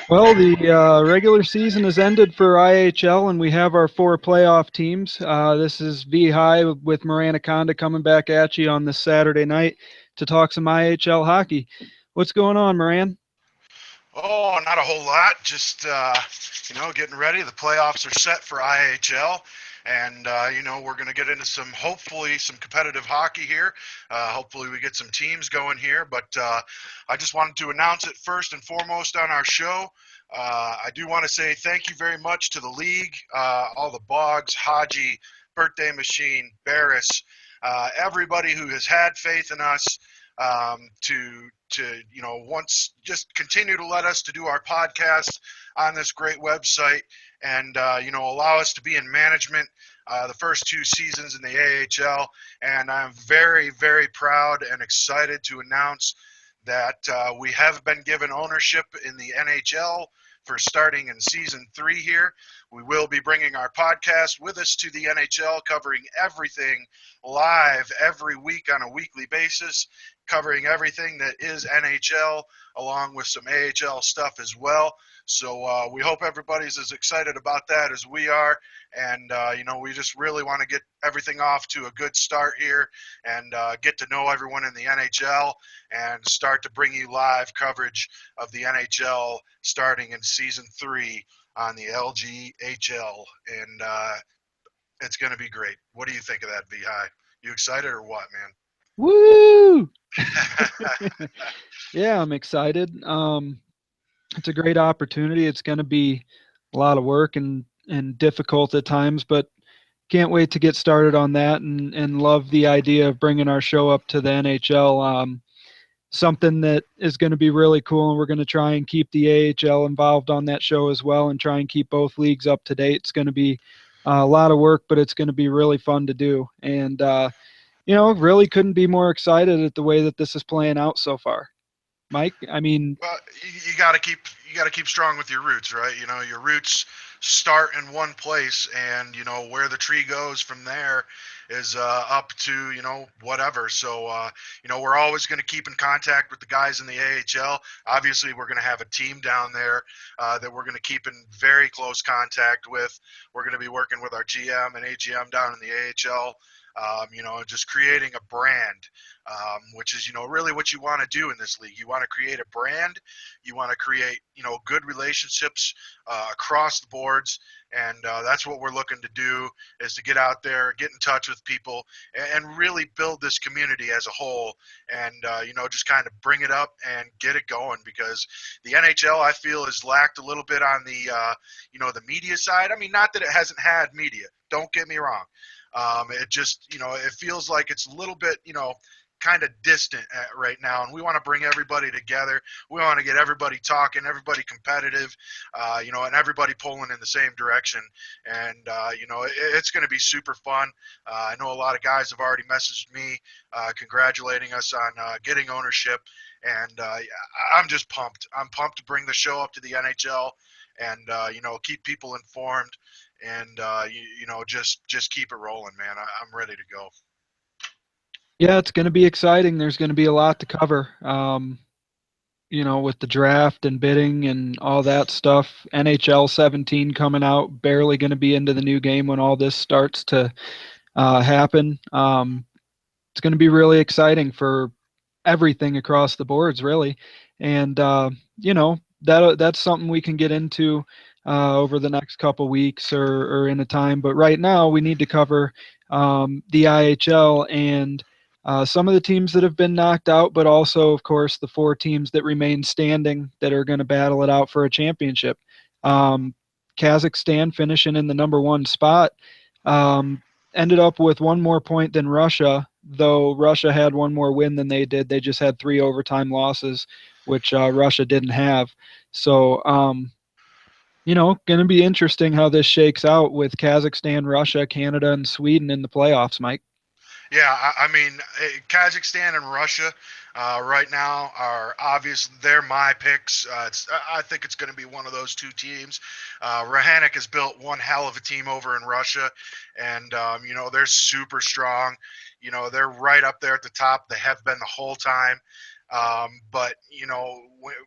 Well, the regular season has ended for IHL, and we have our four playoff teams. This is V High with Maranaconda coming back at you on this Saturday night to talk some IHL hockey. What's going on, Moran? Oh, not a whole lot. Just getting ready. The playoffs are set for IHL, and we're going to get into hopefully some competitive hockey here. Hopefully, we get some teams going here. But I just wanted to announce it first and foremost on our show. I do want to say thank you very much to the league, all the Boggs, Haji, Birthday Machine, Barris, everybody who has had faith in us to once just continue to let us to do our podcast on this great website and allow us to be in management the first two seasons in the AHL. And I'm very, very proud and excited to announce that we have been given ownership in the NHL for starting in season 3 here. We will be bringing our podcast with us to the NHL, covering everything live every week on a weekly basis, covering everything that is NHL, along with some AHL stuff as well. So we hope everybody's as excited about that as we are. And, we just really want to get everything off to a good start here and get to know everyone in the NHL and start to bring you live coverage of the NHL starting in season 3 on the LGHL. And it's going to be great. What do you think of that, VHI? You excited or what, man? Woo! Yeah, I'm excited. It's a great opportunity. It's going to be a lot of work and difficult at times, but can't wait to get started on that and love the idea of bringing our show up to the NHL. Something that is going to be really cool, and we're going to try and keep the AHL involved on that show as well and try and keep both leagues up to date. It's going to be a lot of work, but it's going to be really fun to do. And, really couldn't be more excited at the way that this is playing out so far. Mike, I mean, Well, you got to keep strong with your roots, right? Your roots start in one place, and where the tree goes from there is up to whatever. So we're always going to keep in contact with the guys in the AHL. Obviously, we're going to have a team down there that we're going to keep in very close contact with. We're going to be working with our GM and AGM down in the AHL. Just creating a brand, which is, really what you want to do in this league. You want to create a brand. You want to create, good relationships across the boards. And that's what we're looking to do, is to get out there, get in touch with people, and really build this community as a whole. And, just kind of bring it up and get it going, because the NHL, I feel, has lacked a little bit on the, the media side. I mean, not that it hasn't had media. Don't get me wrong. It just, it feels like it's a little bit, kind of distant right now, and we want to bring everybody together. We want to get everybody talking, everybody competitive, and everybody pulling in the same direction. And it's going to be super fun. I know a lot of guys have already messaged me congratulating us on getting ownership, and I'm just pumped. I'm pumped to bring the show up to the NHL and keep people informed and just keep it rolling, man. I'm ready to go. yeah, it's going to be exciting. There's going to be a lot to cover. With the draft and bidding and all that stuff. NHL 17 coming out, barely going to be into the new game when all this starts to happen. It's going to be really exciting for everything across the boards, really. And, that's something we can get into over the next couple weeks or in a time. But right now, we need to cover the IHL and some of the teams that have been knocked out, but also, of course, the four teams that remain standing that are going to battle it out for a championship. Um, Kazakhstan finishing in the number one spot. Ended up with one more point than Russia, though Russia had one more win than they did. They just had 3 overtime losses, which Russia didn't have. So, going to be interesting how this shakes out with Kazakhstan, Russia, Canada, and Sweden in the playoffs, Mike. Yeah, I mean, Kazakhstan and Russia right now are obvious. They're my picks. I think it's going to be one of those two teams. Rahanek has built one hell of a team over in Russia, and they're super strong. They're right up there at the top. They have been the whole time. But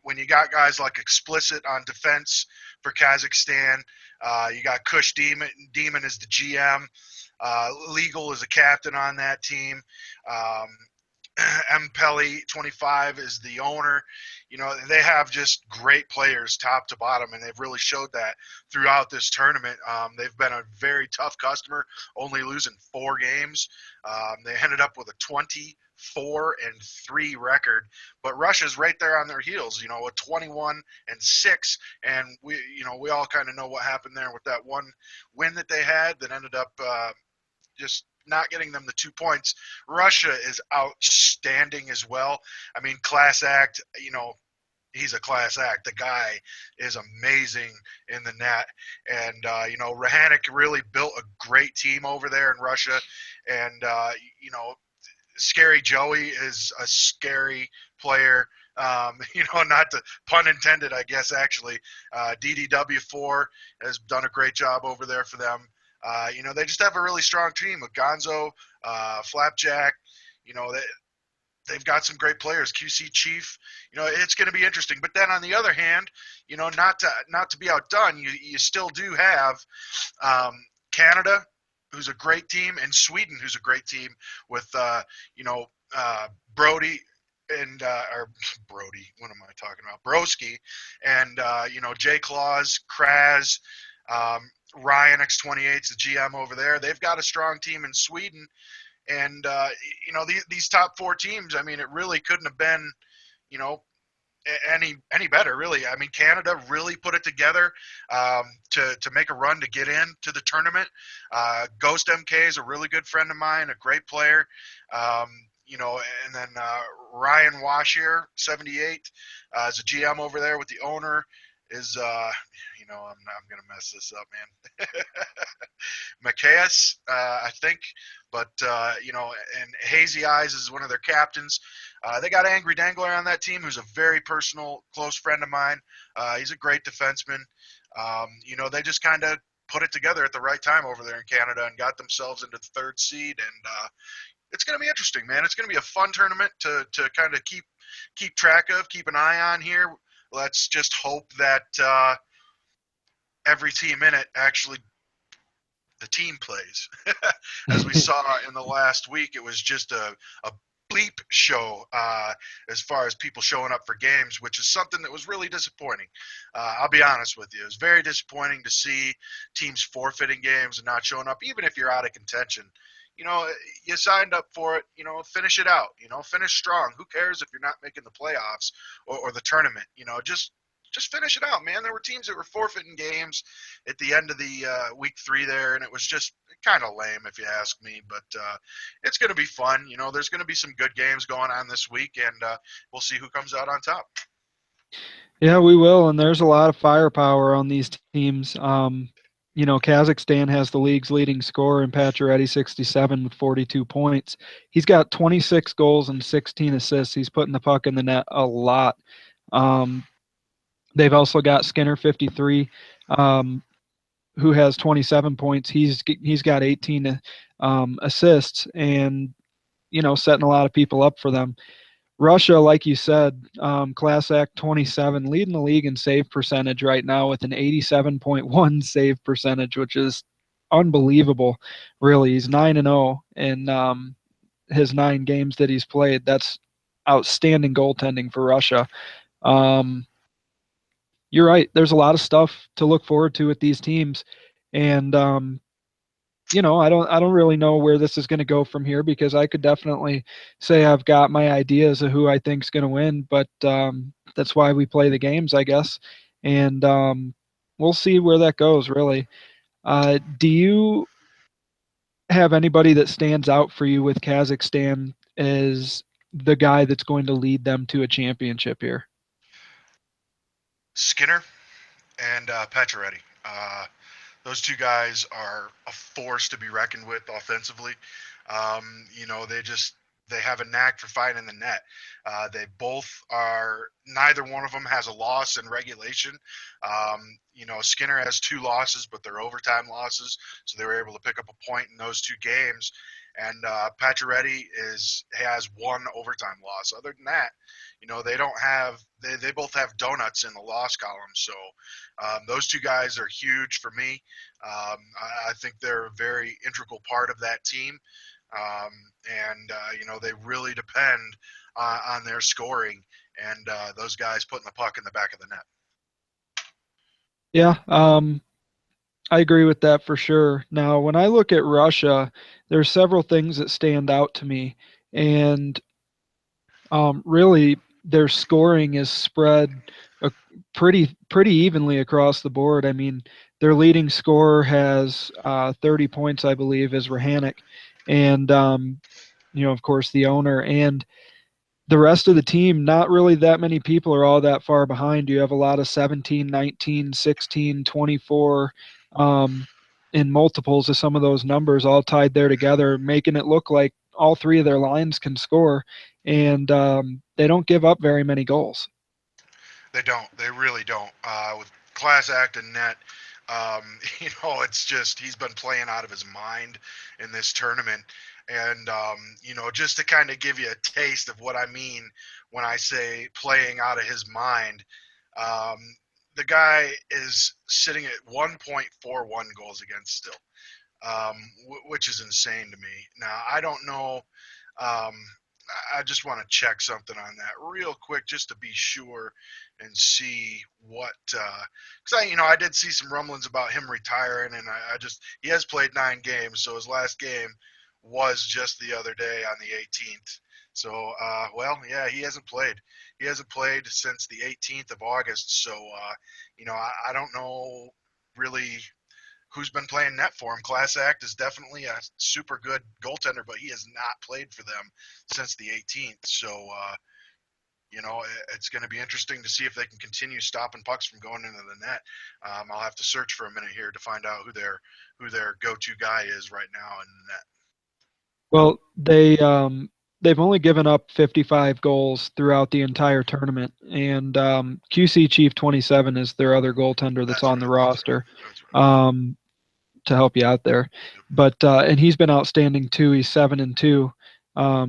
when you got guys like Explicit on defense for Kazakhstan, you got Kush Demon. Demon is the GM. Legal is a captain on that team. Um, M. Pelly 25 is the owner. They have just great players top to bottom, and they've really showed that throughout this tournament. They've been a very tough customer, only losing 4 games. They ended up with a 24-3 record, but Russia's right there on their heels, a 21-6, and we all kind of know what happened there with that one win that they had that ended up just not getting them the 2 points. Russia is outstanding as well. I mean, class act, he's a class act. The guy is amazing in the net. And, Rahanic really built a great team over there in Russia. And, Scary Joey is a scary player. Not the pun intended, I guess, actually. DDW4 has done a great job over there for them. They just have a really strong team with Gonzo, Flapjack. They've got some great players. QC Chief. It's going to be interesting. But then on the other hand, not to be outdone, you still do have Canada, who's a great team, and Sweden, who's a great team with Brody and or Brody. What am I talking about? Broski and Jay Claus, Kraz. Ryan X28's the GM over there. They've got a strong team in Sweden, and these top 4 teams. I mean, it really couldn't have been, any better, really. I mean, Canada really put it together to make a run to get into the tournament. Ghost MK is a really good friend of mine, a great player. And then Ryan Washier, 78, is a GM over there with the owner. Is I'm gonna mess this up, man. Macias, I think, but and Hazy Eyes is one of their captains. They got Angry Dangler on that team, who's a very personal, close friend of mine. He's a great defenseman. They just kind of put it together at the right time over there in Canada and got themselves into the 3rd seed, and it's going to be interesting, man. It's going to be a fun tournament to kind of keep track of, keep an eye on here. Let's just hope that every team in it actually the team plays. As we saw in the last week, it was just a bleep show as far as people showing up for games, which is something that was really disappointing. I'll be honest with you. It was very disappointing to see teams forfeiting games and not showing up, even if you're out of contention. You signed up for it, finish it out, finish strong. Who cares if you're not making the playoffs or the tournament? Just finish it out, man. There were teams that were forfeiting games at the end of the week 3 there, and it was just kind of lame, if you ask me. But it's going to be fun. There's going to be some good games going on this week, and we'll see who comes out on top. Yeah, we will, and there's a lot of firepower on these teams. Kazakhstan has the league's leading scorer in Pacioretty, 67 with 42 points. He's got 26 goals and 16 assists. He's putting the puck in the net a lot. They've also got Skinner, 53, who has 27 points. He's got 18 assists, and setting a lot of people up for them. Russia, like you said, Class Act 27, leading the league in save percentage right now with an 87.1 save percentage, which is unbelievable, really. He's 9-0 in his 9 games that he's played. That's outstanding goaltending for Russia. You're right. There's a lot of stuff to look forward to with these teams, and I don't really know where this is going to go from here, because I could definitely say I've got my ideas of who I think's going to win, but that's why we play the games, I guess, and we'll see where that goes. Really, do you have anybody that stands out for you with Kazakhstan as the guy that's going to lead them to a championship here? Skinner and Pacioretty. Those 2 guys are a force to be reckoned with offensively. they have a knack for finding the net. They both are. Neither one of them has a loss in regulation. Skinner has 2 losses, but they're overtime losses, so they were able to pick up a point in those 2 games. And Pacioretty has 1 overtime loss. Other than that, they don't have. They both have donuts in the loss column. So those 2 guys are huge for me. I think they're a very integral part of that team. Um, and they really depend on their scoring and those guys putting the puck in the back of the net. Yeah, I agree with that for sure. Now, when I look at Russia, there's several things that stand out to me, and really their scoring is spread uh, pretty evenly across the board. I mean, their leading scorer has 30 points, I believe, is Rahanek, and of course, the owner and the rest of the team, not really that many people are all that far behind. You have a lot of 17, 19, 16, 24, in multiples of some of those numbers all tied there together, making it look like all three of their lines can score, and they don't give up very many goals. They don't. They really don't. With Class Act and Net, it's just he's been playing out of his mind in this tournament. And just to kind of give you a taste of what I mean when I say playing out of his mind, um, the guy is sitting at 1.41 goals against still, which is insane to me. Now I don't know. Um, I just want to check something on that real quick just to be sure and see what because I did see some rumblings about him retiring, and I just he has played 9 games, so his last game was just the other day on the 18th. So well, yeah, he hasn't played since the 18th of August. So I don't know really who's been playing net for him. Class Act is definitely a super good goaltender, but he has not played for them since the 18th. So, it's going to be interesting to see if they can continue stopping pucks from going into the net. I'll have to search for a minute here to find out who their go-to guy is right now in the net. Well, they've only given up 55 goals throughout the entire tournament, and QC Chief 27 is their other goaltender that's That's on right. the That's right. roster. That's right. Um, to help you out there. Yep. But and he's been outstanding too. He's 7-2.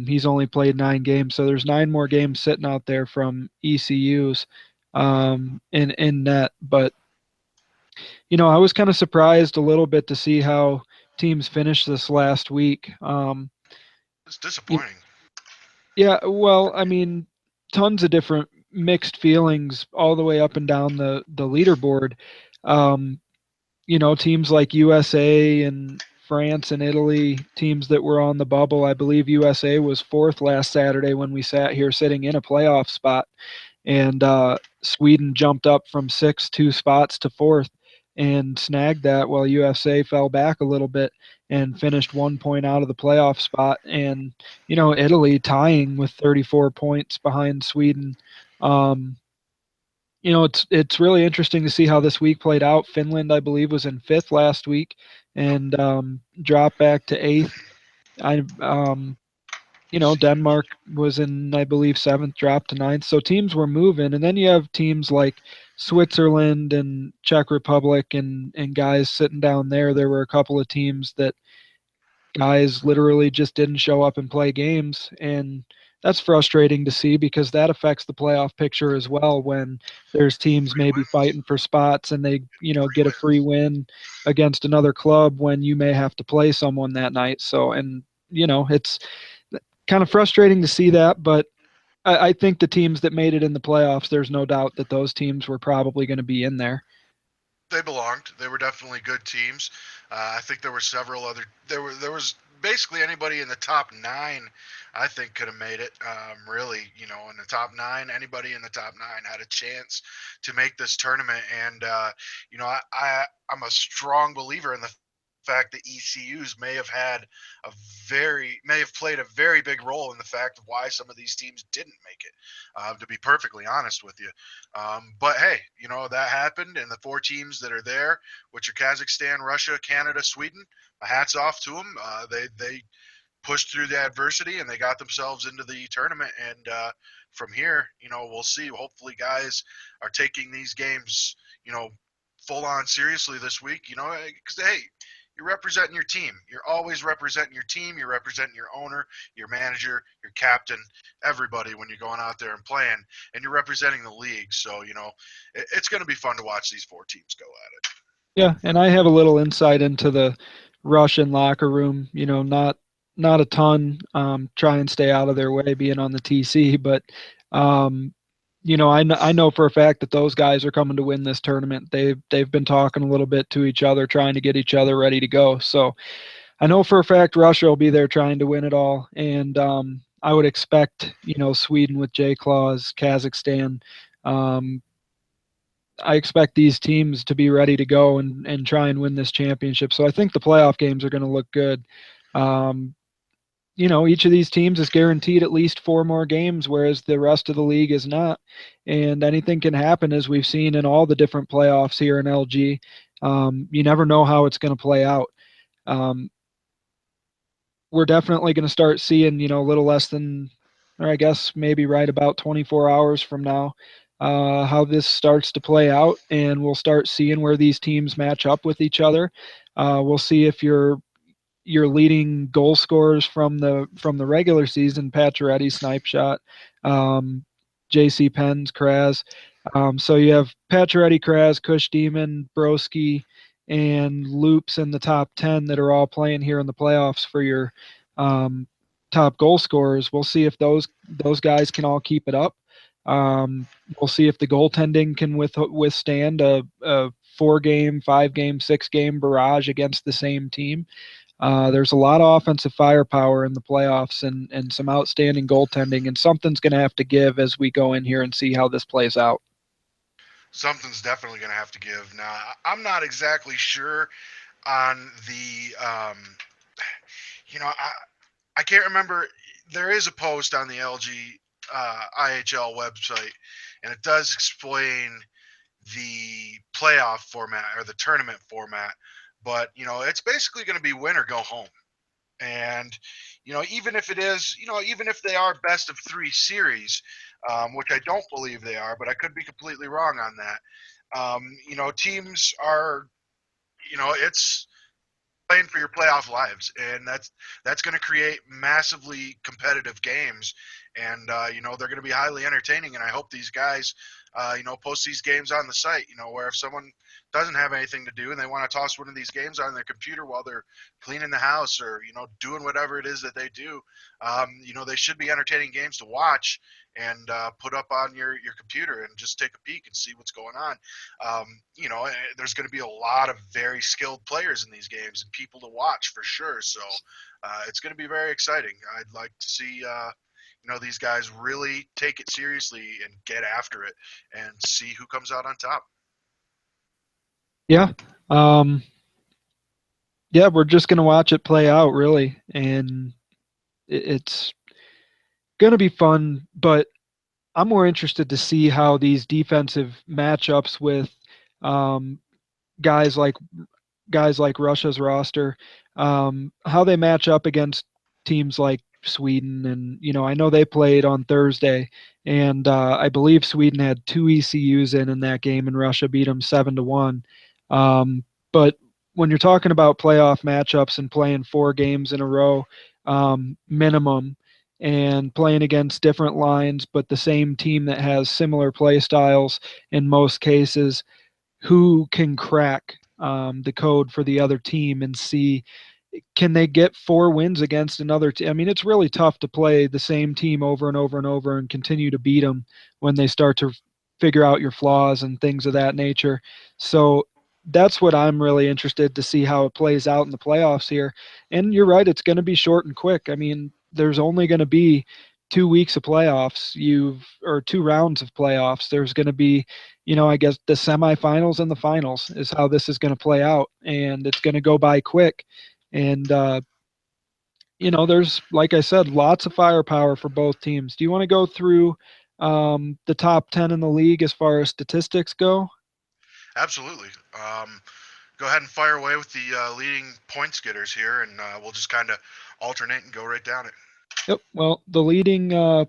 He's only played 9 games, so there's 9 more games sitting out there from ECU's in net. But I was kind of surprised a little bit to see how teams finished this last week. It's Y- disappointing. yeah, well, I mean, tons of different mixed feelings all the way up and down the leaderboard. Um, teams like USA and France and Italy, teams that were on the bubble. I believe USA was fourth last Saturday when we sat here sitting in a playoff spot. And Sweden jumped up from sixth 2 spots to fourth and snagged that while USA fell back a little bit and finished 1 point out of the playoff spot. And, Italy tying with 34 points behind Sweden. Um, it's really interesting to see how this week played out. Finland, I believe, was in fifth last week Yep. and dropped back to eighth. I ECU's. Denmark was in, I believe, seventh, dropped to ninth. So teams were moving, and then you have teams like Switzerland and Czech Republic and guys sitting down there. There were a couple of teams that guys literally just didn't show up and play games, and that's frustrating to see because that affects the playoff picture as well when there's teams Free maybe wins. fighting for spots and they Free get a free wins. win against another club when you may have to play someone that night. So, and it's kind of frustrating to see that, but I think the teams that made it in the playoffs, there's no doubt that those teams were probably going to be in there. They belonged. They were definitely good teams. I think there were several other. There was basically anybody in the top 9. I think could have made it. Really, in the top 9, anybody in the top 9 had a chance to make this tournament. And I'm a strong believer in the fact that ECUs may have played a very big role in the fact of why some of these teams didn't make it. To be perfectly honest with you, but hey, that happened, and the 4 teams that are there, which are Kazakhstan, Russia, Canada, Sweden. My hats off to them. They pushed through the adversity and they got themselves into the tournament. And from here, we'll see. Hopefully, guys are taking these games, full on seriously this week. Because hey, you're representing your team. You're always representing your team. You're representing your owner, your manager, your captain, everybody when you're going out there and playing, and you're representing the league. So it's going to be fun to watch these four teams go at it. Yeah, and I have a little insight into the Russian locker room. Not a ton. Try and stay out of their way, being on the TC. But I know for a fact that those guys are coming to win this tournament. They've been talking a little bit to each other, trying to get each other ready to go. So I know for a fact Russia will be there trying to win it all, and I would expect Sweden with J Claus, Kazakhstan. Um, I expect these teams to be ready to go and try and win this championship. So I think the playoff games are going to look good. Um, each of these teams is guaranteed at least 4 more games, whereas the rest of the league is not. And anything can happen, as we've seen in all the different playoffs here in LG. You never know how it's going to play out. Um, we're definitely going to start seeing, a little less than, or I guess maybe right about 24 hours from now, how this starts to play out, and we'll start seeing where these teams match up with each other. We'll see if your leading goal scorers from the regular season, Pacioretty, Snipe Shot, J.C. Penn's, Kraz. So you have Pacioretty, Kraz, Kush Demon, Broski, and Loops in the top 10 that are all playing here in the playoffs for your um, top goal scorers. We'll see if those guys can all keep it up. We'll see if the goaltending can withstand a 4-game, 5-game, 6-game barrage against the same team. There's a lot of offensive firepower in the playoffs and some outstanding goaltending, and something's going to have to give as we go in here and see how this plays out. Something's definitely going to have to give. Now, I'm not exactly sure on the, I can't remember. There is a post on the LG IHL website, and it does explain the playoff format or the tournament format. But it's basically going to be win or go home. And even if it is, even if they are best of 3 series, which I don't believe they are, but I could be completely wrong on that. Teams are, it's playing for your playoff lives, and that's going to create massively competitive games, and they're going to be highly entertaining. And I hope these guys, post these games on the site, where if someone doesn't have anything to do and they want to toss one of these games on their computer while they're cleaning the house or doing whatever it is that they do, they should be entertaining games to watch and put up on your computer and just take a peek and see what's going on. There's going to be a lot of very skilled players in these games and people to watch for sure. So it's going to be very exciting. I'd like to see these guys really take it seriously and get after it and see who comes out on top. Yeah. Yeah, we're just going to watch it play out, really. And it's going to be fun, but I'm more interested to see how these defensive matchups with um, guys like Russia's roster, how they match up against teams like Sweden. And I know they played on Thursday, and I believe Sweden had 2 ECUs in that game, and Russia beat them 7-1. But when you're talking about playoff matchups and playing 4 games in a row, minimum, and playing against different lines, but the same team that has similar play styles in most cases, who can crack the code for the other team and see, can they get 4 wins against another team? I mean, it's really tough to play the same team over and over and over and continue to beat them when they start to figure out your flaws and things of that nature. So that's what I'm really interested to see how it plays out in the playoffs here. And you're right, it's going to be short and quick. I mean, there's only going to be 2 weeks of playoffs. Or 2 rounds of playoffs. There's going to be, I guess the semifinals and the finals is how this is going to play out, and it's going to go by quick. And there's, like I said, lots of firepower for both teams. Do you want to go through the top 10 in the league as far as statistics go? Absolutely. go ahead and fire away with the leading points getters here, and we'll just kind of alternate and go right down it. Yep. Well, the leading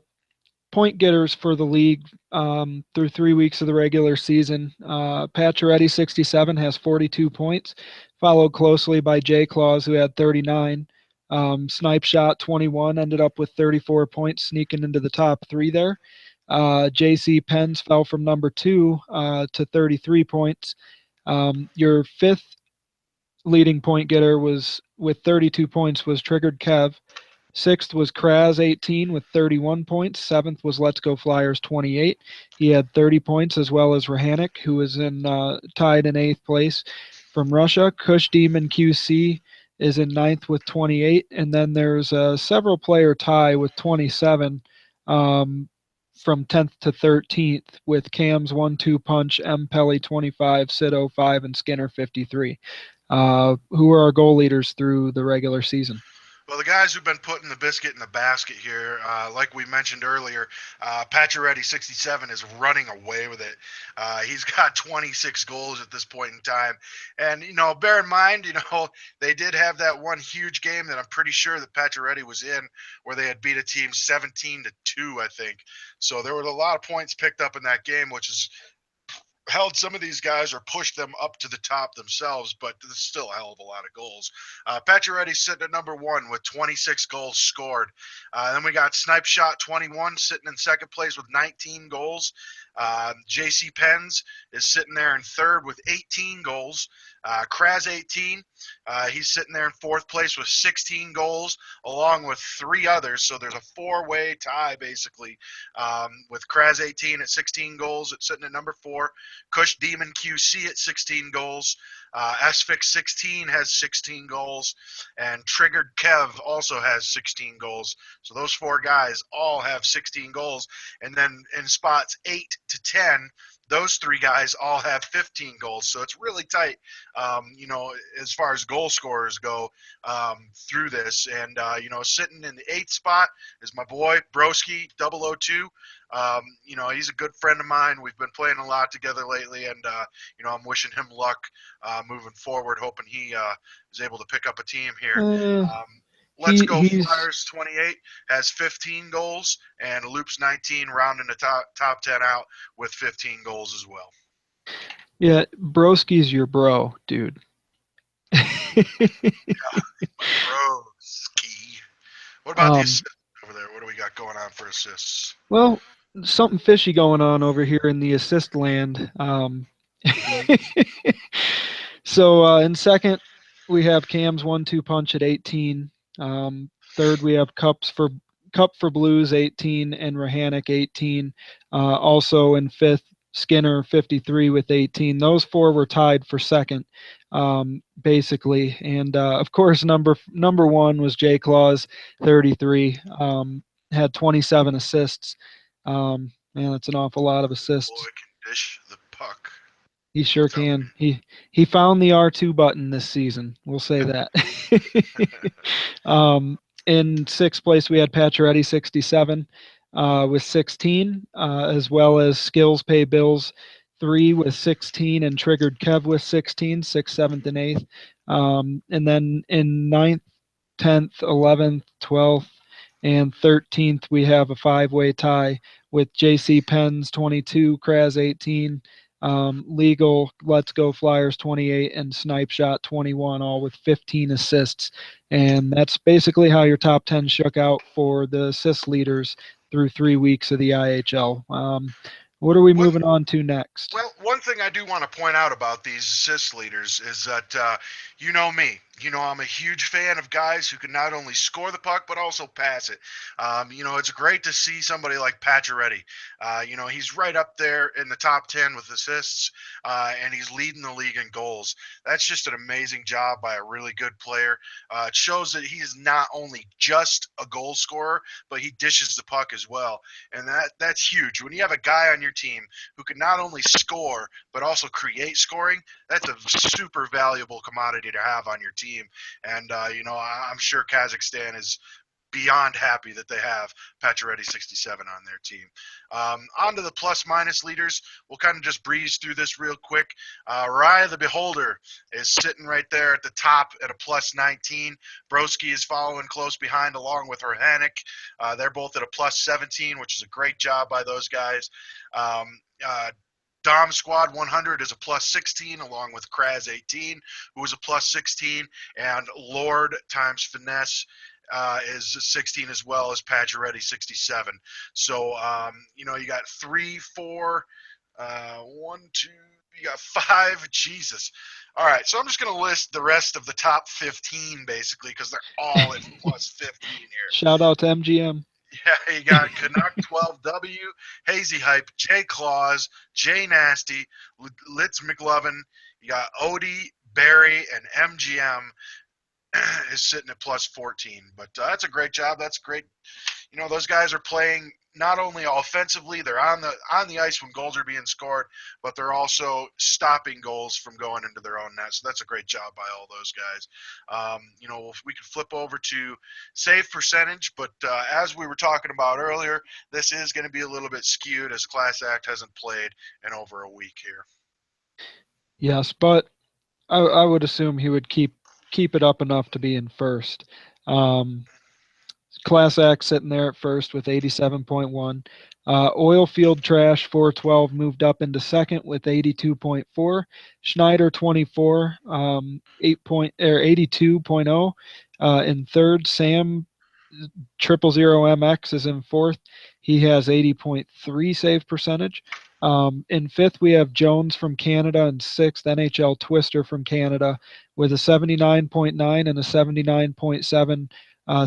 point getters for the league through 3 weeks of the regular season. Pacioretty, 67, has 42 points, followed closely by Jay Claus, who had 39. Snipe Shot, 21, ended up with 34 points, sneaking into the top three there. JC Pens fell from number 2 to 33 points. Your fifth leading point getter was with 32 points was Triggered Kev. Sixth was Kraz, 18, with 31 points. Seventh was Let's Go Flyers, 28. He had 30 points, as well as Rahanik, who is tied in eighth place. From Russia, Kush Demon QC is in ninth with 28. And then there's a several player tie with 27 from 10th to 13th, with Cam's 1-2 Punch, M. Pelly 25, Sid 05, and Skinner 53. Who are our goal leaders through the regular season? Well, the guys who've been putting the biscuit in the basket here, like we mentioned earlier, Pacioretty, 67, is running away with it. He's got 26 goals at this point in time. And, bear in mind, they did have that one huge game that I'm pretty sure that Pacioretty was in where they had beat a team 17-2, I think. So there were a lot of points picked up in that game, which is held some of these guys or pushed them up to the top themselves, but there's still a hell of a lot of goals. Pacioretty's sitting at number 1 with 26 goals scored. Then we got Snipe Shot 21 sitting in second place with 19 goals. JC Pens is sitting there in third with 18 goals. Kraz 18, he's sitting there in fourth place with 16 goals, along with 3 others. So there's a 4-way tie basically, with Kraz 18 at 16 goals. It's sitting at number 4. Kush Demon QC at 16 goals. Sfix 16 has 16 goals, and Triggered Kev also has 16 goals. So those 4 guys all have 16 goals. And then in spots 8 to 10, those 3 guys all have 15 goals. So it's really tight, as far as goal scorers go through this. And, sitting in the 8th spot is my boy, Broski 002. He's a good friend of mine. We've been playing a lot together lately, and, I'm wishing him luck moving forward, hoping he is able to pick up a team here. Let's Go He's Flyers 28 has 15 goals, and Loops 19 rounding the top 10 out with 15 goals as well. Yeah, Broski's your bro, dude. Yeah, Broski. What about the assists over there? What do we got going on for assists? Well, something fishy going on over here in the assist land. So in second, we have Cam's 1-2 Punch at 18. Third, we have Cup for Blues 18 and Rahanik 18. Also in fifth, Skinner 53 with 18. Those 4 were tied for second, basically. And of course, number 1 was Jay Claus, 33. Had 27 assists. Man, that's an awful lot of assists. Boy can dish the puck. He sure can. He found the R2 button this season. We'll say that. In sixth place, we had Pacioretty, 67, with 16, as well as Skills Pay Bills, 3 with 16, and Triggered Kev with 16, 6th, 7th, and 8th. And then in 9th, 10th, 11th, 12th, and 13th, we have a 5-way tie with JC Pens, 22, Kraz, 18, Legal, Let's Go Flyers 28, and Snipe Shot 21, all with 15 assists. And that's basically how your top 10 shook out for the assist leaders through 3 weeks of the IHL. What are we moving on to next? Well, one thing I do want to point out about these assist leaders is that, you know me. I'm a huge fan of guys who can not only score the puck, but also pass it. It's great to see somebody like Pacioretty. He's right up there in the top 10 with assists, and he's leading the league in goals. That's just an amazing job by a really good player. It shows that he is not only just a goal scorer, but he dishes the puck as well. And that's huge. When you have a guy on your team who can not only score, but also create scoring, that's a super valuable commodity to have on your team. And, I'm sure Kazakhstan is beyond happy that they have Pacioretty 67 on their team. On to the plus-minus leaders. We'll kind of just breeze through this real quick. Raya the Beholder is sitting right there at the top at a plus 19. Broski is following close behind along with Herhanik. They're both at a plus 17, which is a great job by those guys. Um, Dom Squad 100 is a plus 16, along with Kraz 18, who is a plus 16, and Lord times Finesse is 16 as well as Pacioretty 67. So, you got 3, 4, 1, 2, you got 5. Jesus. All right, so I'm just going to list the rest of the top 15 basically because they're all at plus 15 here. Shout out to MGM. Yeah, you got Canuck 12W, Hazy Hype, J Claus, J Nasty, Litz McLovin. You got Odie, Barry, and MGM is sitting at plus 14. But that's a great job. That's great. Those guys are playing not only offensively, they're on the ice when goals are being scored, but they're also stopping goals from going into their own net. So that's a great job by all those guys. We could flip over to save percentage, but as we were talking about earlier, this is going to be a little bit skewed as Class Act hasn't played in over a week here. Yes, but I would assume he would keep it up enough to be in first. Class Act sitting there at first with 87.1. Oilfield Trash 412 moved up into second with 82.4. Schneider 24 82.0 in third. Sam 000MX is in fourth. He has 80.3 save percentage. In fifth, we have Jones from Canada, and sixth, NHL Twister from Canada with a 79.9 and a 79.7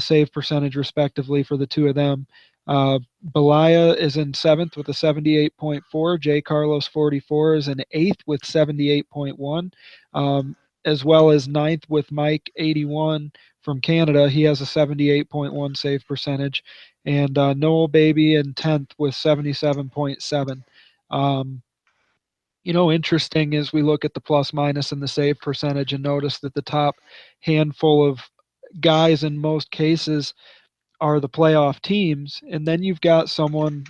save percentage, respectively, for the two of them. Belaya is in seventh with a 78.4. J. Carlos 44 is in eighth with 78.1, as well as ninth with Mike 81 from Canada. He has a 78.1 save percentage. And Noel Baby in 10th with 77.7. Interesting as we look at the plus minus and the save percentage and notice that the top handful of guys in most cases are the playoff teams. And then you've got someone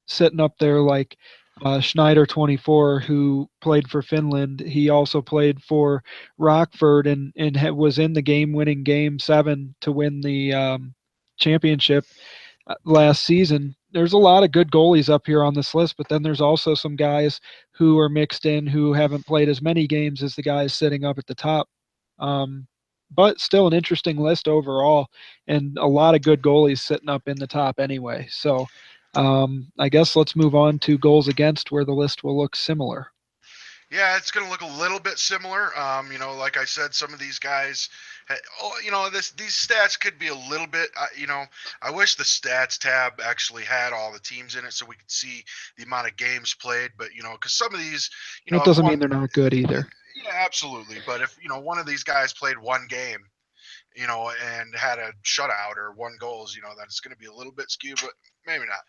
sitting up there like Schneider 24, who played for Finland. He also played for Rockford and was in the game-winning Game 7 to win the championship last season. There's a lot of good goalies up here on this list, but then there's also some guys who are mixed in who haven't played as many games as the guys sitting up at the top. But still an interesting list overall, and a lot of good goalies sitting up in the top anyway. So I guess let's move on to goals against, where the list will look similar. Yeah, it's going to look a little bit similar. Like I said, some of these guys, these stats could be a little bit, I wish the stats tab actually had all the teams in it so we could see the amount of games played. But, because some of these, That doesn't mean they're not good either. Yeah, absolutely. But if, one of these guys played one game, and had a shutout or 1 goals, that it's going to be a little bit skewed, but maybe not.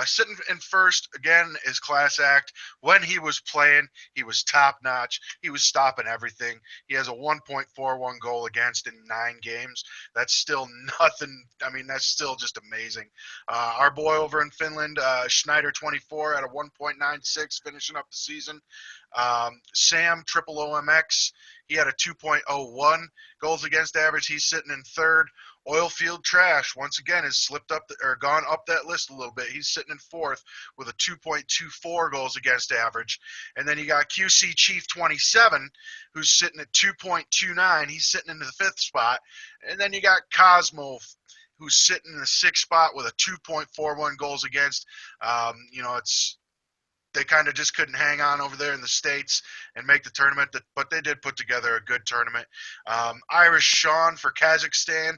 Sitting in first again is Class Act. When he was playing, he was top notch. He was stopping everything. He has a 1.41 goal against in 9 games. That's still nothing. I mean, that's still just amazing. Our boy over in Finland, Schneider 24 at a 1.96, finishing up the season. Sam OMX, he had a 2.01 goals against average. He's sitting in third. Oilfield Trash, once again, has slipped up or gone up that list a little bit. He's sitting in fourth with a 2.24 goals against average. And then you got QC Chief 27, who's sitting at 2.29. He's sitting in the fifth spot. And then you got Cosmo, who's sitting in the sixth spot with a 2.41 goals against. They kind of just couldn't hang on over there in the States and make the tournament, but they did put together a good tournament. Irish Sean for Kazakhstan,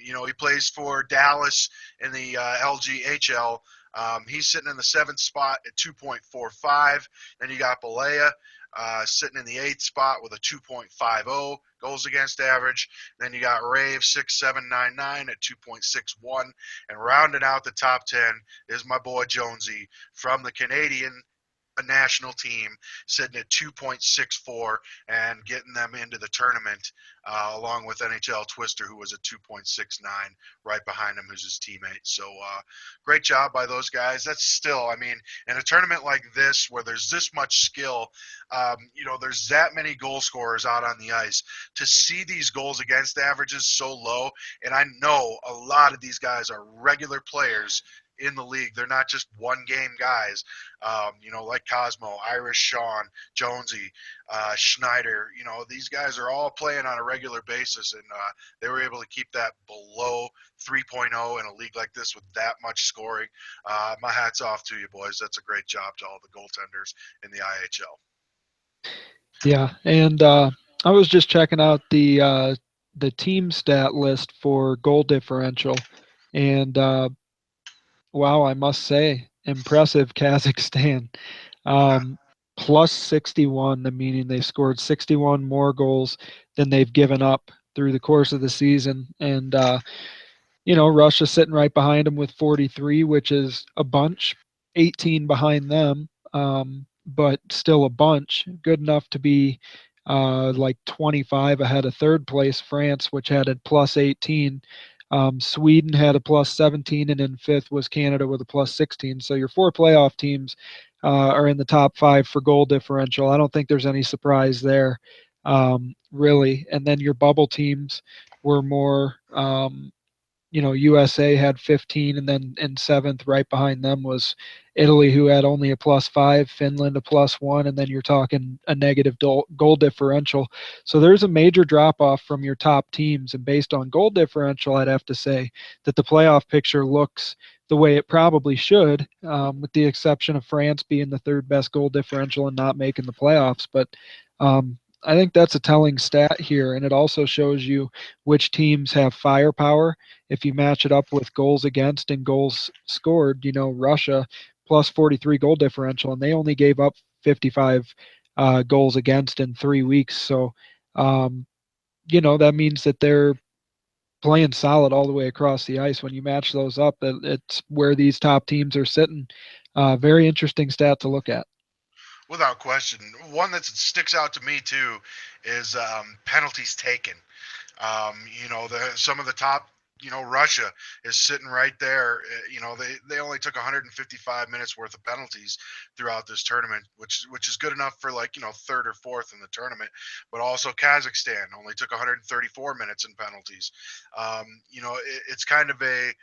he plays for Dallas in the LGHL. He's sitting in the 7th spot at 2.45. Then you got Balea sitting in the 8th spot with a 2.50 goals against average. Then you got Rave 6799 at 2.61. And rounding out the top 10 is my boy Jonesy from the Canadian a national team sitting at 2.64 and getting them into the tournament, along with NHL Twister, who was at 2.69, right behind him, who's his teammate. So great job by those guys. That's still, I mean, in a tournament like this where there's this much skill, there's that many goal scorers out on the ice. To see these goals against averages so low, and I know a lot of these guys are regular players in the league. They're not just one game guys, like Cosmo, Irish Sean, Jonesy, Schneider. These guys are all playing on a regular basis, and they were able to keep that below 3.0 in a league like this with that much scoring. My hat's off to you, boys. That's a great job to all the goaltenders in the IHL. Yeah, and I was just checking out the team stat list for goal differential, and wow, I must say, impressive Kazakhstan. Um, plus 61, meaning they scored 61 more goals than they've given up through the course of the season, and Russia sitting right behind them with 43, which is a bunch, 18 behind them, but still a bunch. Good enough to be like 25 ahead of third place France, which had a plus 18. Sweden had a plus 17, and in fifth was Canada with a plus 16. So your four playoff teams are in the top five for goal differential. I don't think there's any surprise there, really. And then your bubble teams were more. USA had 15, and then in seventh, right behind them, was Italy, who had only a plus 5, Finland a plus 1, and then you're talking a negative goal differential. So there's a major drop off from your top teams, and based on goal differential, I'd have to say that the playoff picture looks the way it probably should, with the exception of France being the third best goal differential and not making the playoffs. But I think that's a telling stat here, and it also shows you which teams have firepower. If you match it up with goals against and goals scored, Russia plus 43 goal differential, and they only gave up 55 goals against in 3 weeks. So, that means that they're playing solid all the way across the ice. When you match those up, it's where these top teams are sitting. Very interesting stat to look at. Without question. One that sticks out to me too is penalties taken. Some of the top, Russia is sitting right there. They only took 155 minutes worth of penalties throughout this tournament, which is good enough for third or fourth in the tournament. But also Kazakhstan only took 134 minutes in penalties. It's kind of a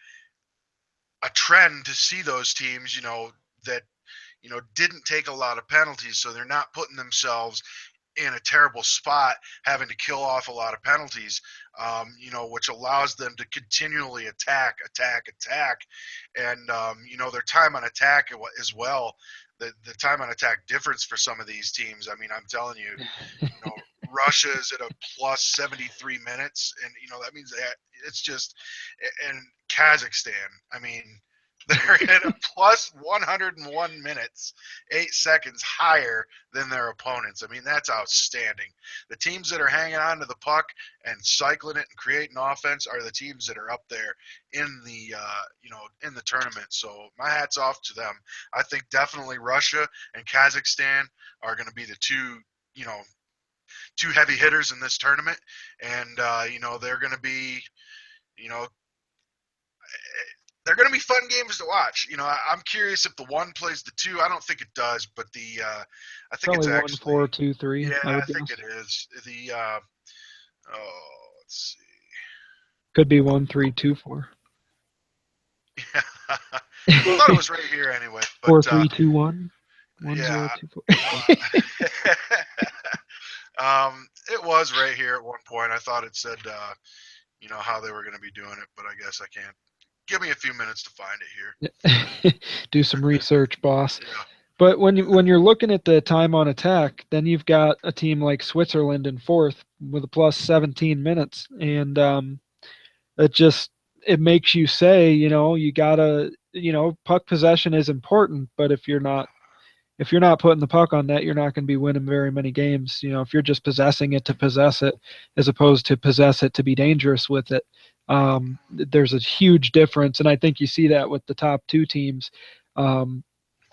trend to see those teams, that didn't take a lot of penalties, so they're not putting themselves in a terrible spot having to kill off a lot of penalties, which allows them to continually attack. And, their time on attack as well, the time on attack difference for some of these teams. I mean, I'm telling you, Russia is at a plus 73 minutes, and, that means that it's just, and Kazakhstan, I mean, they're at a plus 101 minutes, 8 seconds higher than their opponents. I mean, that's outstanding. The teams that are hanging on to the puck and cycling it and creating offense are the teams that are up there in the in the tournament. So my hat's off to them. I think definitely Russia and Kazakhstan are going to be the two heavy hitters in this tournament, and they're going to be they're going to be fun games to watch. I'm curious if the one plays the two. I don't think it does, but I think it's actually 1, 4, 2, 3. Yeah, I I would think guess. it is let's see. Could be 1, 3, 2, 4. I thought it was right here anyway, but 4, 3, 2, 1. yeah, 1, 0, 2, 4. it was right here at one point. I thought it said how they were going to be doing it, but I guess I can't. Give me a few minutes to find it here. Do some research, boss. Yeah. But when you're looking at the time on attack, then you've got a team like Switzerland in fourth with a plus 17 minutes, and it makes you say, you gotta, puck possession is important, but if you're not putting the puck on net, you're not going to be winning very many games. If you're just possessing it to possess it, as opposed to possess it to be dangerous with it, there's a huge difference, and I think you see that with the top two teams.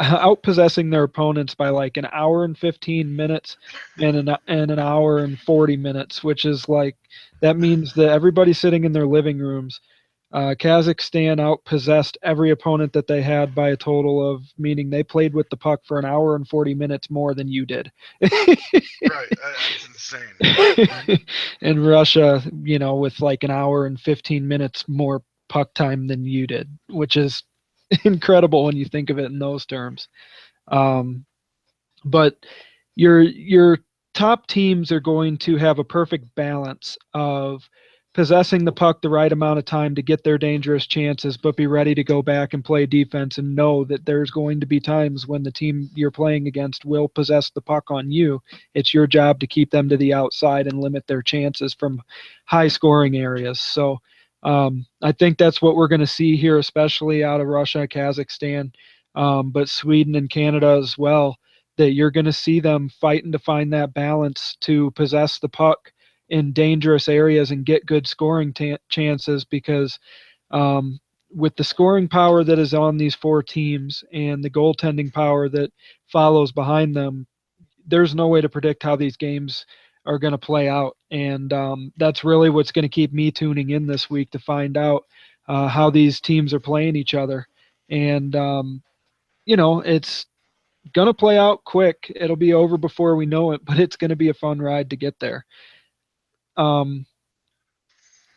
outpossessing their opponents by like an hour and 15 minutes and an hour and 40 minutes, which is like that means that everybody's sitting in their living rooms. Kazakhstan outpossessed every opponent that they had by a total of, meaning they played with the puck for an hour and 40 minutes more than you did. Right, that's insane. And Russia, with like an hour and 15 minutes more puck time than you did, which is incredible when you think of it in those terms. Um, but your top teams are going to have a perfect balance of possessing the puck the right amount of time to get their dangerous chances, but be ready to go back and play defense and know that there's going to be times when the team you're playing against will possess the puck on you. It's your job to keep them to the outside and limit their chances from high scoring areas. So I think that's what we're going to see here, especially out of Russia, Kazakhstan, but Sweden and Canada as well, that you're going to see them fighting to find that balance to possess the puck in dangerous areas and get good scoring chances because with the scoring power that is on these four teams and the goaltending power that follows behind them, there's no way to predict how these games are going to play out. And that's really what's going to keep me tuning in this week to find out how these teams are playing each other. And, it's going to play out quick. It'll be over before we know it, but it's going to be a fun ride to get there. Um,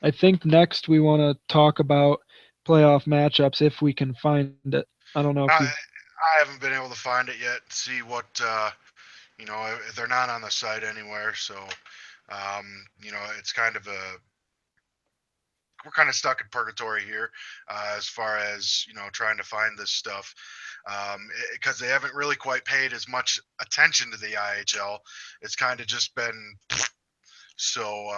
I think next we want to talk about playoff matchups if we can find it. I don't know if I you. I haven't been able to find it yet. See what they're not on the site anywhere. So it's kind of a we're kind of stuck in purgatory here as far as trying to find this stuff because they haven't really quite paid as much attention to the IHL. It's kind of just been so,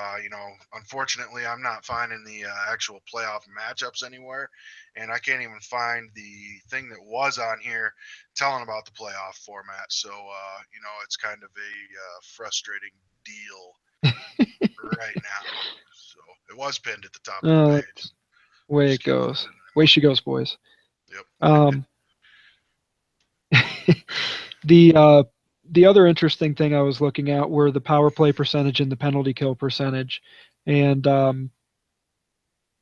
unfortunately, I'm not finding the actual playoff matchups anywhere, and I can't even find the thing that was on here telling about the playoff format. So, it's kind of a frustrating deal right now. So, it was pinned at the top of the Oh, page. that's the way Just it can't goes. find it Way anymore. she goes, boys. Yep. Um, the uh, the other interesting thing I was looking at were the power play percentage and the penalty kill percentage, and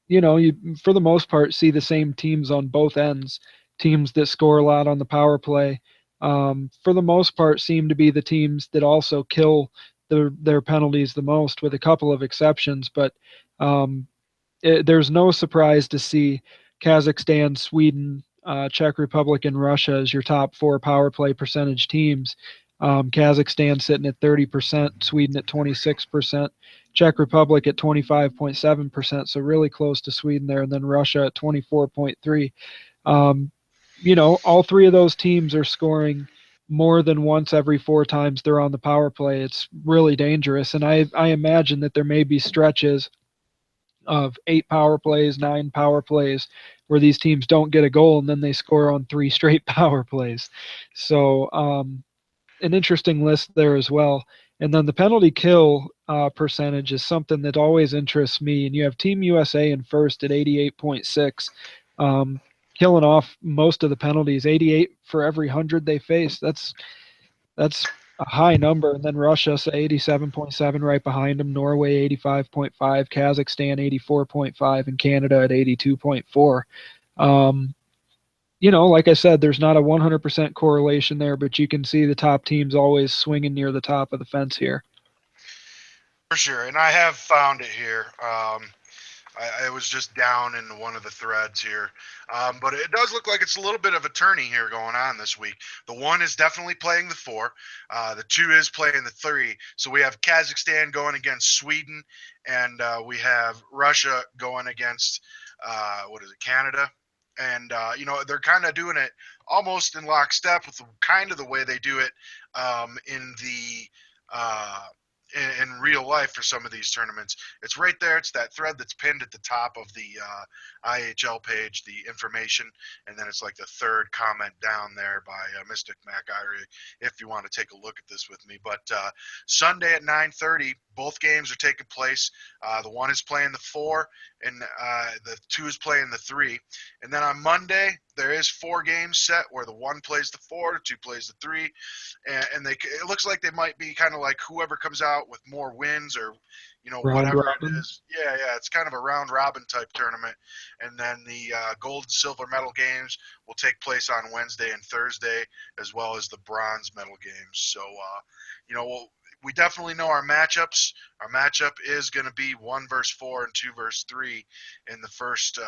you for the most part see the same teams on both ends. Teams that score a lot on the power play, for the most part, seem to be the teams that also kill their penalties the most, with a couple of exceptions. But um, there's no surprise to see Kazakhstan, Sweden, Czech Republic, and Russia as your top four power play percentage teams. Kazakhstan sitting at 30%, Sweden at There we go. 26%, Czech Republic at 25.7%, so really close to Sweden there, and then Russia at 24.3. Um, all three of those teams are scoring more than once every four times they're on the power play. It's really dangerous, and I imagine that there may be stretches of 8 power plays, 9 power plays, where these teams don't get a goal and then they score on three straight power plays. So an interesting list there as well. And then the penalty kill percentage is something that always interests me. And you have Team USA in first at 88.6, killing off most of the penalties, 88 for every 100 they face. That's a high number. And then Russia, 87.7 right behind them. Norway, 85.5. Kazakhstan, 84.5. And Canada at 82.4. Um, like I said, there's not a 100% correlation there, but you can see the top teams always swinging near the top of the fence here. For sure, and I have found it here. I was just down in one of the threads here, but it does look like it's a little bit of a tourney here going on this week. The one is definitely playing the four. The two is playing the three. So we have Kazakhstan going against Sweden, and we have Russia going against what is it, Canada. And they're kind of doing it almost in lockstep with kind of the way they do it in the uh, in real life for some of these tournaments. It's right there. It's that thread that's pinned at the top of the IHL page, the information, and then it's like the third comment down there by Mystic Mac Irie, if you want to take a look at this with me. But Sunday at 9:30, both games are taking place. The one is playing the 4, and the 2 is playing the 3. And then on Monday, there is 4 games set where the 1 plays the 4, the 2 plays the 3, and it looks like they might be kind of like whoever comes out with more wins, or Round whatever it robin. is. Yeah, it's kind of a round robin type tournament. And then the gold and silver medal games will take place on Wednesday and Thursday, as well as the bronze medal games. So we definitely know our matchups. Our matchup is going to be 1 versus 4 and 2 versus 3 in the first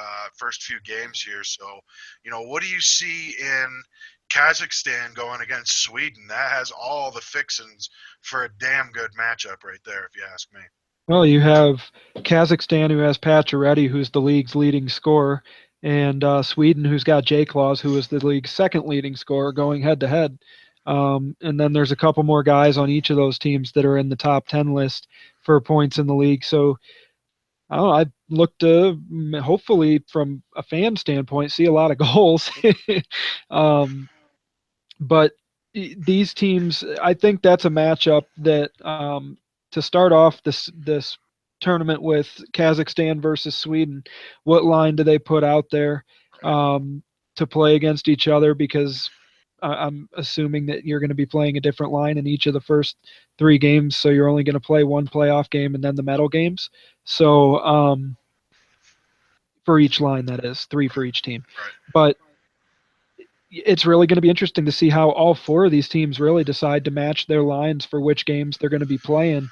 few games here. So, what do you see in Kazakhstan going against Sweden? That has all the fixings for a damn good matchup right there, if you ask me. Well, you have Kazakhstan, who has Pacioretty, who's the league's leading scorer, and Sweden, who's got J. Claus, who is the league's second leading scorer, going head to head. And then there's a couple more guys on each of those teams that are in the top 10 list for points in the league. So I don't know, I look to hopefully, from a fan standpoint, see a lot of goals. um, but these teams, I think that's a matchup that, to start off this tournament with Kazakhstan versus Sweden, what line do they put out there to play against each other? Because I'm assuming that you're going to be playing a different line in each of the first 3 games, so you're only going to play 1 playoff game and then the medal games. So for each line, that is 3 for each team. Right. But it's really going to be interesting to see how all 4 of these teams really decide to match their lines for which games they're going to be playing,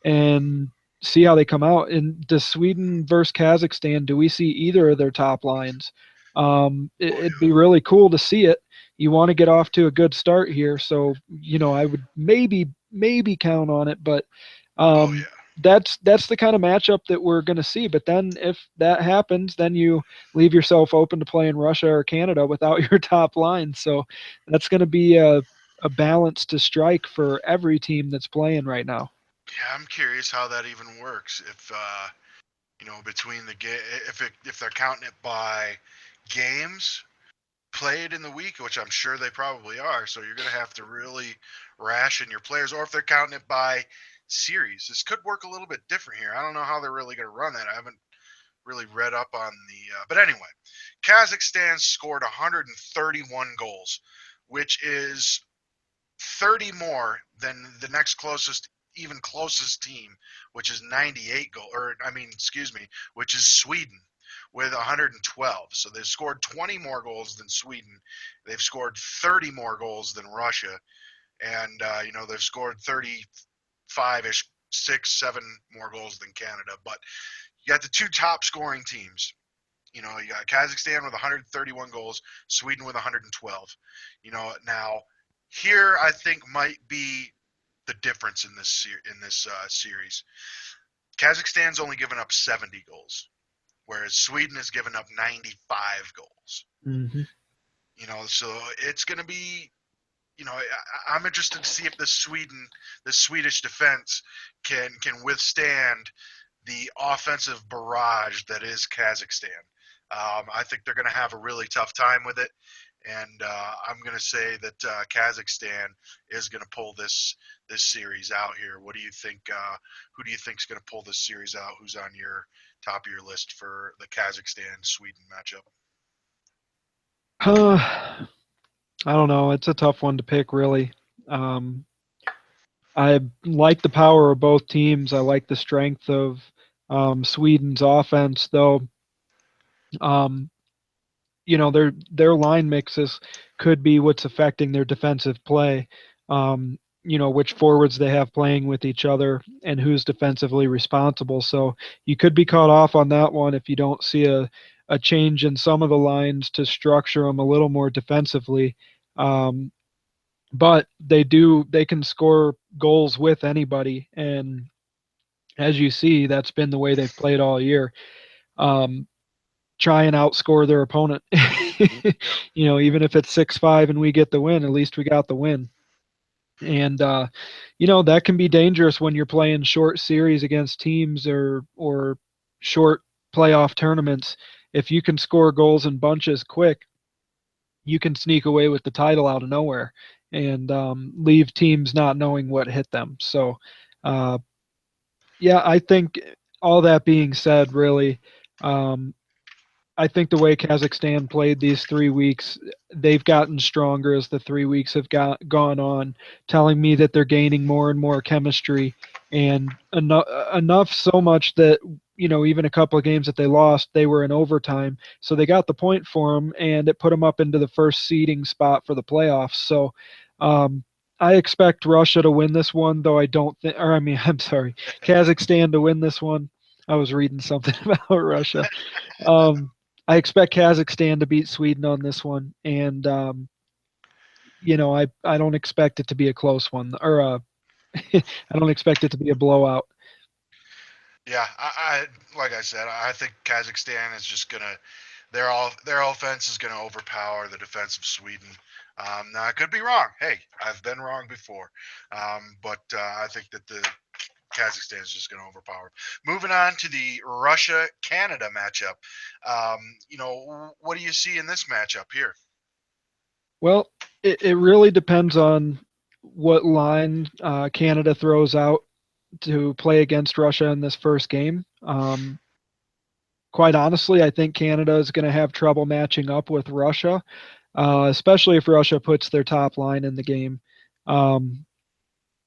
and see how they come out. And does Sweden versus Kazakhstan, do we see either of their top lines? Oh It'd yeah. be really cool to see it. You want to get off to a good start here, so I would maybe count on it, but Oh um, yeah. that's the kind of matchup that we're going to see. But then if that happens, then you leave yourself open to playing Russia or Canada without your top line. So that's going to be a balance to strike for every team that's playing right now. Yeah, I'm curious how that even works. If between if they're counting it by games played in the week, which I'm sure they probably are. So you're going to have to really ration your players, or if they're counting it by series. This could work a little bit different here. I don't know how they're really going to run that. I haven't really read up on the. But anyway, Kazakhstan scored 131 goals, which is 30 more than the next closest, even closest team, which is 98 goal, or I mean, excuse me, which is Sweden with 112. So they've scored 20 more goals than Sweden. They've scored 30 more goals than Russia, and they've scored 35ish, 6, 7 more goals than Canada. But you got the 2 top scoring teams. You got Kazakhstan with 131 goals, Sweden with 112. Now here I think might be the difference in this series. Kazakhstan's only given up 70 goals, whereas Sweden has given up 95 goals. Mm-hmm. So it's going to be. I'm interested to see if the Swedish defense can withstand the offensive barrage that is Kazakhstan. I think they're going to have a really tough time with it, and I'm going to say that Kazakhstan is going to pull this series out here. What do you think? Who do you think is going to pull this series out? Who's on your top of your list for the Kazakhstan Sweden matchup? I don't know. It's a tough one to pick, really. Um, I like the power of both teams. I like the strength of Sweden's offense, though. Um, their line mixes could be what's affecting their defensive play. Which forwards they have playing with each other and who's defensively responsible. So you could be caught off on that one if you don't see a change in some of the lines to structure them a little more defensively. Um, but they can score goals with anybody, and as you see, that's been the way they've played all year. Um, Try and outscore their opponent. Yep. Even if it's 6-5 and we get the win, at least we got the win. And that can be dangerous when you're playing short series against teams, or short playoff tournaments. If you can score goals in bunches quick, you can sneak away with the title out of nowhere, and leave teams not knowing what hit them. So, uh, Yeah, I think all that being said, really, um, I think the way Kazakhstan played these 3 weeks, they've gotten stronger as the 3 weeks have gone on, telling me that they're gaining more and more chemistry, and enough so much that even a couple of games that they lost, they were in overtime, so they got the point for them, and it put them up into the first seeding spot for the playoffs. So. Um, I expect Russia to win this one, though I don't think, or I mean, I'm sorry, Kazakhstan to win this one. I was reading something about Russia. Um, I expect Kazakhstan to beat Sweden on this one, and I don't expect it to be a close one, or I don't expect it to be a blowout. Yeah, like I said, I think Kazakhstan is just gonna their offense is gonna overpower the defense of Sweden. Now I could be wrong. Hey, I've been wrong before, but I think that the Kazakhstan is just going to overpower. Moving on to the Russia Canada matchup. What do you see in this matchup here? Well, it really depends on what line Canada throws out to play against Russia in this first game. Quite honestly, I think Canada is going to have trouble matching up with Russia, especially if Russia puts their top line in the game. Um,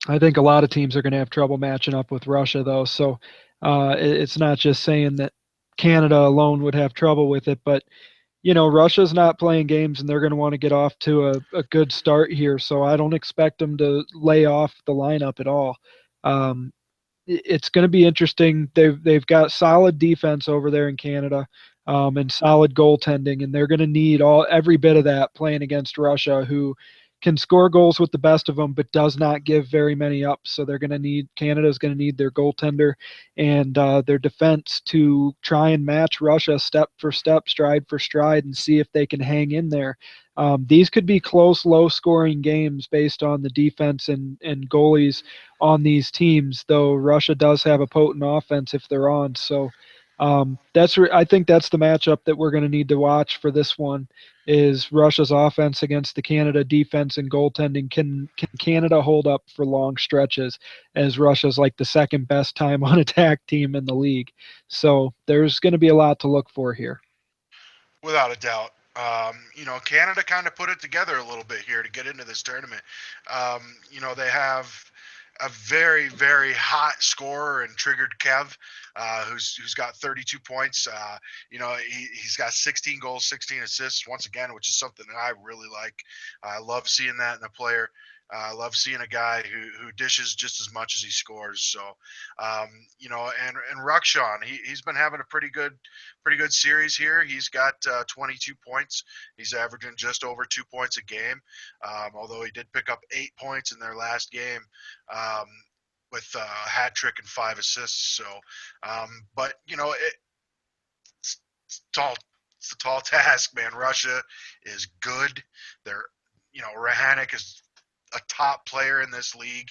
I think a lot of teams are going to have trouble matching up with Russia, though. So it's not just saying that Canada alone would have trouble with it, but Russia's not playing games, and they're going to want to get off to a good start here. So I don't expect them to lay off the lineup at all. Um, it's going to be interesting. They've got solid defense over there in Canada, and solid goaltending, and they're going to need every bit of that playing against Russia, who can score goals with the best of them, but does not give very many up. So they're going to need Canada's going to need their goaltender and their defense to try and match Russia step for step, stride for stride, and see if they can hang in there. These could be close, low-scoring games based on the defense and goalies on these teams, though Russia does have a potent offense if they're on. So I think that's the matchup that we're going to need to watch for this one is Russia's offense against the Canada defense and goaltending. Can Canada hold up for long stretches as Russia's like the second best time on attack team in the league? So there's going to be a lot to look for here. Without a doubt. Canada kind of put it together a little bit here to get into this tournament. They have a very, very hot scorer and triggered Kev, who's got 32 points. He's got 16 goals, 16 assists once again, which is something that I really like. I love seeing that in a player. I love seeing a guy who dishes just as much as he scores. So, and Rukshan, he's been having a pretty good series here. He's got 22 points. He's averaging just over 2 points a game, although he did pick up 8 points in their last game um, with a hat trick and 5 assists. So, but it's tall. It's a tall task, man. Russia is good. They're, Rahanek is a top player in this league.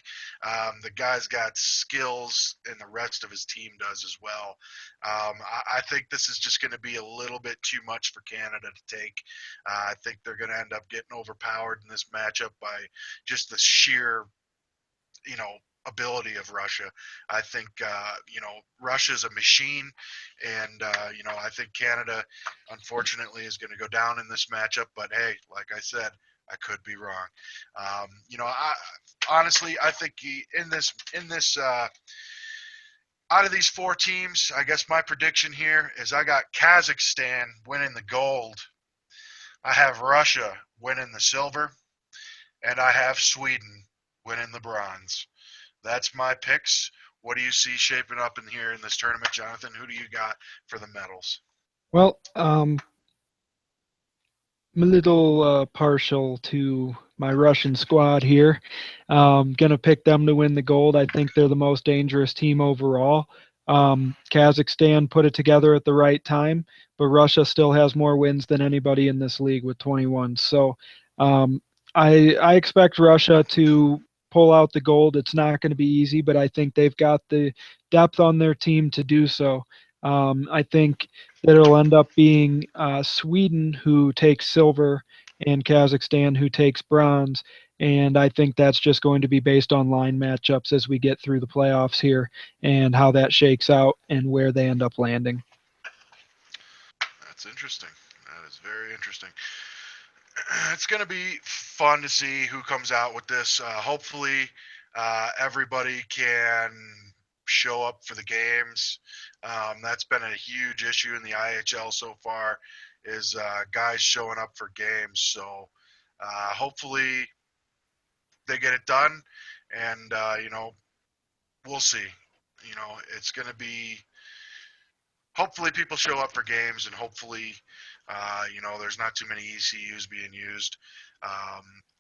The guy's got skills, and the rest of his team does as well. I think this is just going to be a little bit too much for Canada to take. I think they're going to end up getting overpowered in this matchup by just the sheer, you know, ability of Russia. I think Russia's a machine, and I think Canada, unfortunately, is going to go down in this matchup. But hey, like I said, I could be wrong. I honestly, I think in this out of these four teams, I guess my prediction here is I got Kazakhstan winning the gold. I have Russia winning the silver, and I have Sweden winning the bronze. That's my picks. What do you see shaping up in here in this tournament, Jonathan? Who do you got for the medals? Well, I'm a little partial to my Russian squad here. Gonna pick them to win the gold. I think they're the most dangerous team overall. Kazakhstan put it together at the right time, but Russia still has more wins than anybody in this league with 21. So um, I expect Russia to pull out the gold. It's not going to be easy, but I think they've got the depth on their team to do so. I think that it'll end up being Sweden who takes silver and Kazakhstan who takes bronze. And I think that's just going to be based on line matchups as we get through the playoffs here and how that shakes out and where they end up landing. That's interesting. That is very interesting. It's going to be fun to see who comes out with this. Hopefully, everybody can show up for the games. That's been a huge issue in the IHL so far, is guys showing up for games. So hopefully they get it done, and we'll see. It's going to be. Hopefully, people show up for games, and hopefully, there's not too many ECUs being used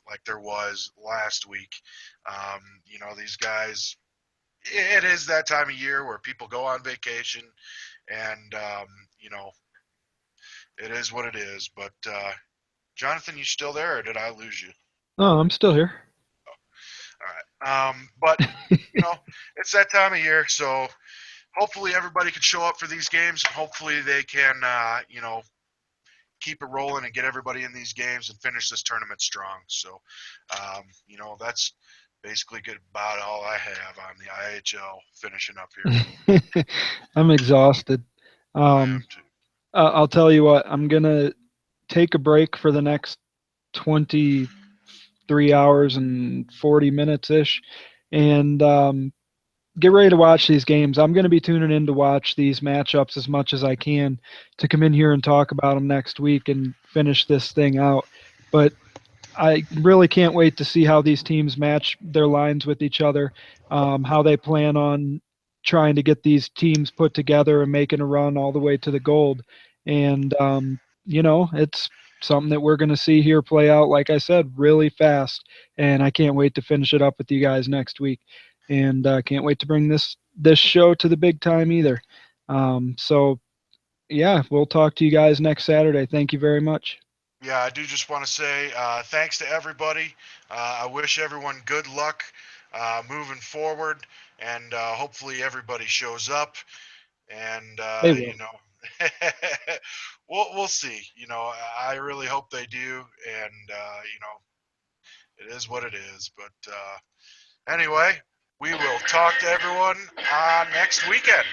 like there was last week. These guys. It is that time of year where people go on vacation, and it is what it is. But Jonathan, you still there, or did I lose you? Oh, I'm still here. All right. But it's that time of year, so hopefully everybody can show up for these games, and hopefully they can, keep it rolling and get everybody in these games and finish this tournament strong. So, that's basically good about all I have on the IHL finishing up here. I'm exhausted. I am Um, too. I'll tell you what, I'm going to take a break for the next 23 hours and 40 minutes ish and get ready to watch these games. I'm going to be tuning in to watch these matchups as much as I can to come in here and talk about them next week and finish this thing out. But I really can't wait to see how these teams match their lines with each other, how they plan on trying to get these teams put together and making a run all the way to the gold. And, it's something that we're going to see here play out, like I said, really fast. And I can't wait to finish it up with you guys next week. And can't wait to bring this show to the big time either. So, yeah, we'll talk to you guys next Saturday. Thank you very much. Yeah, I do just want to say thanks to everybody. I wish everyone good luck moving forward, and hopefully everybody shows up. And They will. we'll see. I really hope they do, and it is what it is. But anyway, we will talk to everyone next weekend.